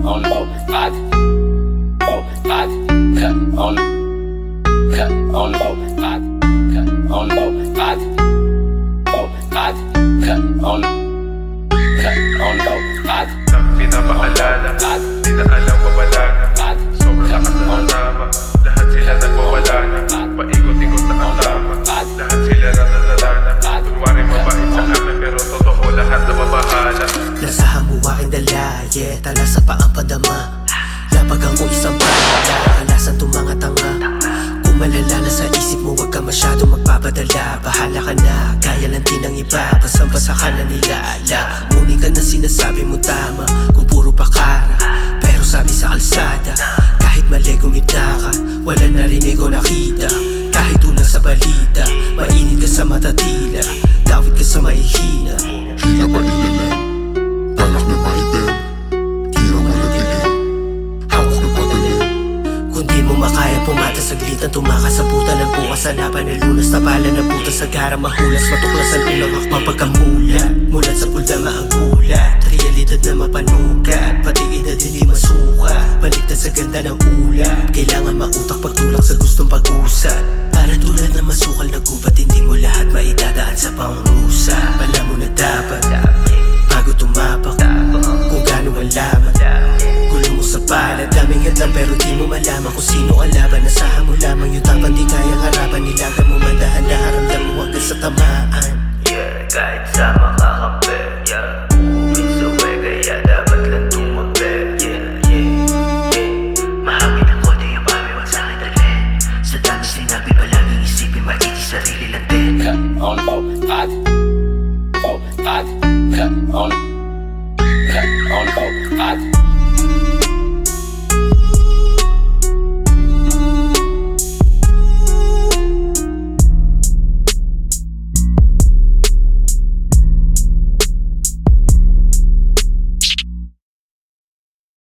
on the body, body, cut on the body, cut on the body, body, cut on the body. Pinapaalala, di na alam mawala na. Sobrang lakas na ang tama, lahat sila nagwawala na. Paikot-ikot na ang tama, lahat sila nadadala na. Kunwari mabait sa amin pero totoo lahat na mabahala. Nasa hamuwaking dalaye, tala sa paang padama. Lapagang ko isang pala, alasan itong mga tanga. Kung malala na sa isip mo, wag ka masyadong magpapadala. Bahala ka na, kaya lang din ng iba. Basang-basa ka na nilala. Ngunit ka na sinasabi mo tama, kung puro pakara. Pero sabi sa kalsada, kahit mali gumita ka, wala narinig o nakita. Kahit unang sa balita, mainit ka sa matatila, dawit ka sa mahihina. Hila pa ilalim, balak na maitim, tira mo na tingin, hawak na patalim. Kung di mo makaya pumata saglitan, tumakas sa puta ng bukas. Hanapan na lunas, tapala na puta sa gara mahulas. Matuklasan ulang akmang pagkamulat, mulat sa puldama ang gulat. Realidad na mapanukat, pati edad hindi masuka. Baliktad sa ganda ng ulat, kailangan mautak pagtulak sa gustong pag-usat. Para tulad na masukal na gubat, hindi mo lahat maidadaan sa pangusap. Alam mo na dapat, bago tumapak, kung gano'ng ang laman. Gulo mo sa palad, daming hadlang pero di mo malaman kung sino ang laban. Nasahan mo lamang yung tapang di kayang harapan. Nilagan mo man dahan-dahan, ramdam mo hanggang sa tamaan. Yeah, kahit sama